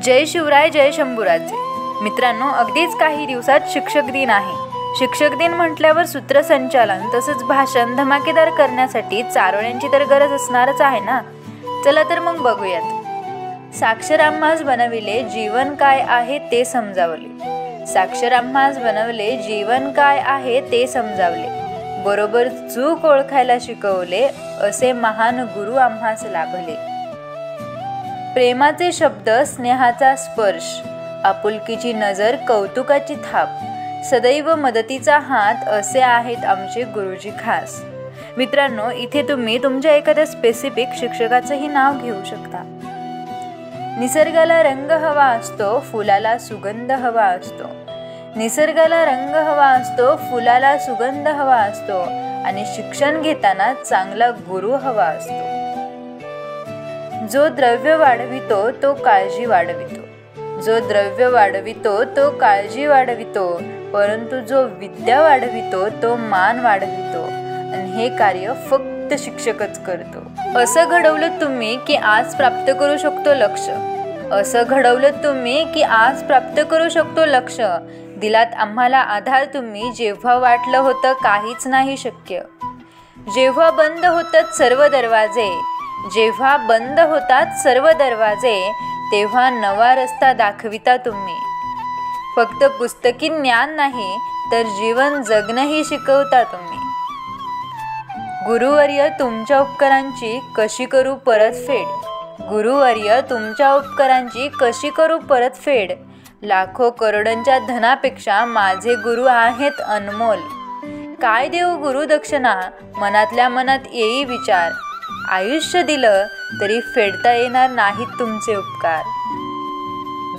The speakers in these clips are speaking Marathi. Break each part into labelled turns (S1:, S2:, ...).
S1: जय शिवराय, जय शंभूराजे। मित्रांनो, अगदीच काही दिवसात शिक्षक दिन आहे। शिक्षक दिन म्हटल्यावर सूत्रसंचालन तसंच भाषण धमाकेदार करण्यासाठी चारोळ्यांची तर गरज असणारच आहे ना। चला तर मग बघूयात। साक्षर आम्हास बनविले जीवन काय आहे ते समजावले। साक्षर आम्हास बनवले जीवन काय आहे ते समजावले। बरोबर चूक ओळखायला शिकवले, असे महान गुरु आम्हास लाभले। प्रेमाचे शब्द, स्नेहाचा स्पर्श, आपुलकीची नजर, कौतुकाची थाप, सदैव मदतीचा हात, असे आहेत आमचे गुरुजी खास। मित्रांनो, इथे तुम्ही तुमच्या एखाद्या स्पेसिफिक शिक्षकाचंही नाव घेऊ शकता। निसर्गाला रंग हवा असतो, फुलाला सुगंध हवा असतो। निसर्गाला रंग हवा असतो, फुलाला सुगंध हवा असतो, आणि शिक्षण घेताना चांगला गुरु हवा असतो। जो द्रव्य वाढवितो तो काळजी वाढवितो। जो द्रव्य वाढवितो तो काळजी वाढवितो, परंतु जो विद्या वाढवितो तो मान वाढवितो, आणि हे कार्य फक्त शिक्षकच करतो। असं घडवलं तुम्ही की आज प्राप्त करू शकतो लक्ष। असं घडवलं तुम्ही की आज प्राप्त करू शकतो लक्ष। दिलात आम्हाला आधार तुम्ही, जेव्हा वाटलं होतं काहीच नाही शक्य। जेव्हा बंद होतात सर्व दरवाजे, जेव्हा बंद होतात सर्व दरवाजे, तेव्हा नवा रस्ता दाखविता तुम्ही। फक्त पुस्तकी ज्ञान नाही तर जीवन जगणंही शिकवता तुम्ही। गुरुवर्य, तुमच्या उपकारांची कशी करू परतफेड। गुरुवर्य, तुमच्या उपकारांची कशी करू परतफेड। लाखो करोडांच्या धनापेक्षा माझे गुरु आहेत अनमोल। काय देऊ गुरुदक्षिणा, मनातल्या मनात येई विचार। आयुष्य दिलं तरी फेडता येणार नाहीत तुमचे उपकार।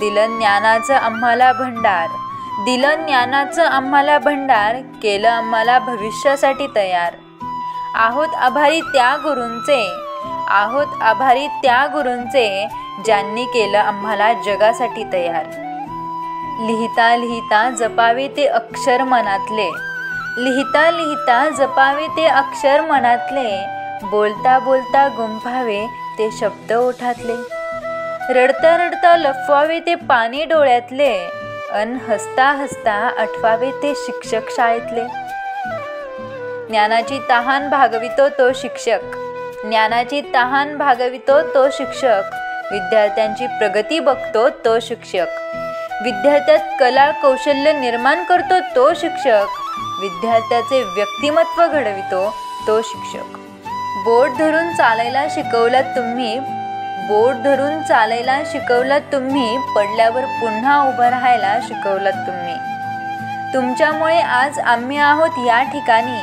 S1: दिलं ज्ञानाचं आम्हाला भंडार, दिलं ज्ञानाचं आम्हाला भंडार, केलं आम्हाला भविष्यासाठी तयार। आहोत आभारी त्या गुरूंचे, आहोत आभारी त्या गुरूंचे, ज्यांनी केलं आम्हाला जगासाठी तयार। लिहिता लिहिता जपावे ते अक्षर मनातले, लिहिता लिहिता जपावे ते अक्षर मनातले, बोलता बोलता गुंफावे ते शब्द ओठातले। रडता रडता लपवावे ते पाणी डोळ्यातले, अन हसता हसता आठवावे ते शिक्षक शाळेतले। ज्ञानाची तहान भागवितो तो शिक्षक, ज्ञानाची तहान भागवितो तो शिक्षक, विद्यार्थ्यांची प्रगती बघतो तो शिक्षक। विद्यार्थ्यात कला कौशल्य निर्माण करतो तो शिक्षक, विद्यार्थ्याचे व्यक्तिमत्व घडवितो तो शिक्षक। बोट धरून चालायला शिकवलात तुम्ही, बोट धरून चालायला शिकवलात तुम्ही, पडल्यावर पुन्हा उभं राहायला शिकवलात तुम्ही। तुमच्यामुळे आज आम्ही आहोत या ठिकाणी,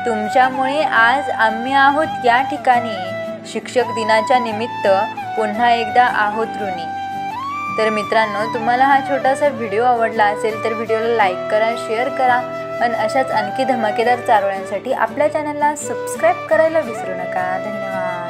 S1: तुमच्यामुळे आज आम्ही आहोत या ठिकाणी। शिक्षक दिनाच्या निमित्त पुन्हा एकदा आहोत ऋणी। तर मित्रांनो, तुम्हाला हा छोटासा व्हिडिओ आवडला असेल तर व्हिडिओला लाईक करा, शेअर करा, आणि अशाच आणखी धमाकेदार चारोळ्यांसाठी आपल्या चॅनलला सबस्क्राईब करायला विसरू नका। धन्यवाद।